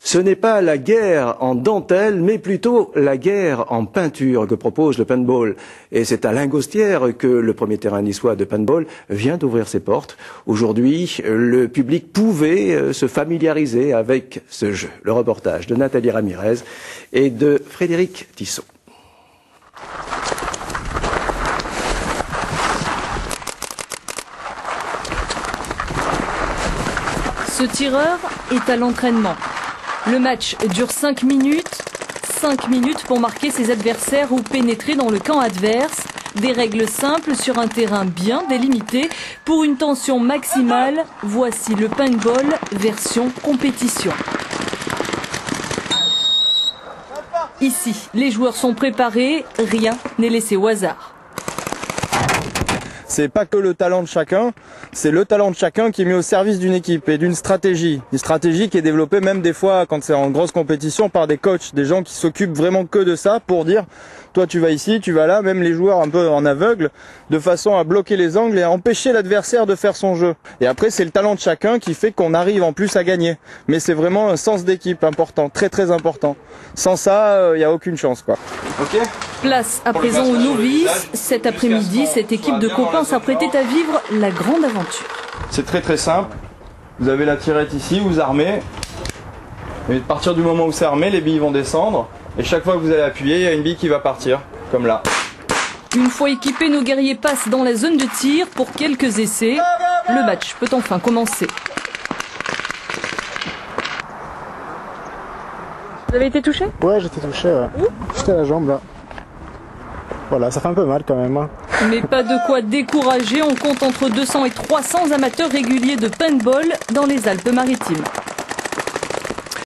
Ce n'est pas la guerre en dentelle, mais plutôt la guerre en peinture que propose le paintball. Et c'est à Lingostière que le premier terrain niçois de paintball vient d'ouvrir ses portes. Aujourd'hui, le public pouvait se familiariser avec ce jeu. Le reportage de Nathalie Ramirez et de Frédéric Tissot. Ce tireur est à l'entraînement. Le match dure 5 minutes. 5 minutes pour marquer ses adversaires ou pénétrer dans le camp adverse. Des règles simples sur un terrain bien délimité pour une tension maximale. Voici le paintball version compétition. Ici, les joueurs sont préparés, rien n'est laissé au hasard. C'est pas que le talent de chacun, c'est le talent de chacun qui est mis au service d'une équipe et d'une stratégie. Une stratégie qui est développée même des fois quand c'est en grosse compétition par des coachs, des gens qui s'occupent vraiment que de ça pour dire toi tu vas ici, tu vas là, même les joueurs un peu en aveugle, de façon à bloquer les angles et à empêcher l'adversaire de faire son jeu. Et après c'est le talent de chacun qui fait qu'on arrive en plus à gagner. Mais c'est vraiment un sens d'équipe important, très très important. Sans ça, il n'y a aucune chance quoi. Ok ? Place à présent aux novices. Cet après-midi, cette équipe de copains s'apprêtait à vivre la grande aventure. C'est très très simple. Vous avez la tirette ici, vous armez. Et à partir du moment où c'est armé, les billes vont descendre. Et chaque fois que vous allez appuyer, il y a une bille qui va partir, comme là. Une fois équipés, nos guerriers passent dans la zone de tir pour quelques essais. Le match peut enfin commencer. Vous avez été touché ? Ouais, j'étais touché, ouais. J'étais à la jambe, là. Voilà, ça fait un peu mal quand même. Hein. Mais pas de quoi décourager, on compte entre 200 et 300 amateurs réguliers de paintball dans les Alpes-Maritimes.